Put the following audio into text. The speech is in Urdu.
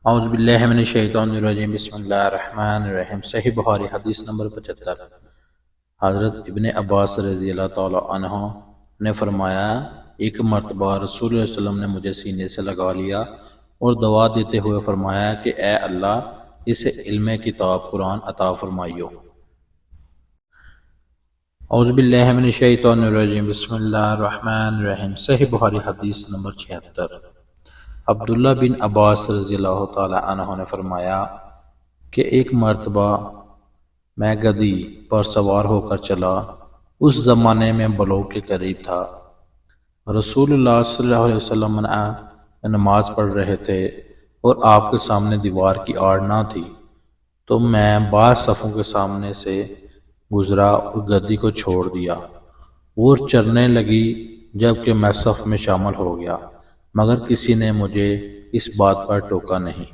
اعوذ باللہ من الشیطان الرجیم بسم اللہ الرحمن الرحیم۔ صحیح بخاری حدیث نمبر 75۔ حضرت ابن عباس رضی اللہ تعالی عنہ نے فرمایا، ایک مرتبہ رسول اللہ علیہ وسلم نے مجھے سینے سے لگا لیا اور دعا دیتے ہوئے فرمایا کہ اے اللہ اسے علم کتاب قرآن عطا فرمائیو۔ اعوذ باللہ من الشیطان الرجیم بسم اللہ الرحمن الرحیم۔ صحیح بخاری حدیث نمبر 76۔ عبداللہ بن عباس رضی اللہ تعالی عنہ نے فرمایا کہ ایک مرتبہ میں گدی پر سوار ہو کر چلا، اس زمانے میں بلوغ کے قریب تھا۔ رسول اللہ صلی اللہ علیہ وسلم نماز پڑھ رہے تھے اور آپ کے سامنے دیوار کی آڑ نہ تھی، تو میں بعض صفوں کے سامنے سے گزرا اور گدی کو چھوڑ دیا اور چرنے لگی، جبکہ میں صف میں شامل ہو گیا، مگر کسی نے مجھے اس بات پر ٹوکا نہیں۔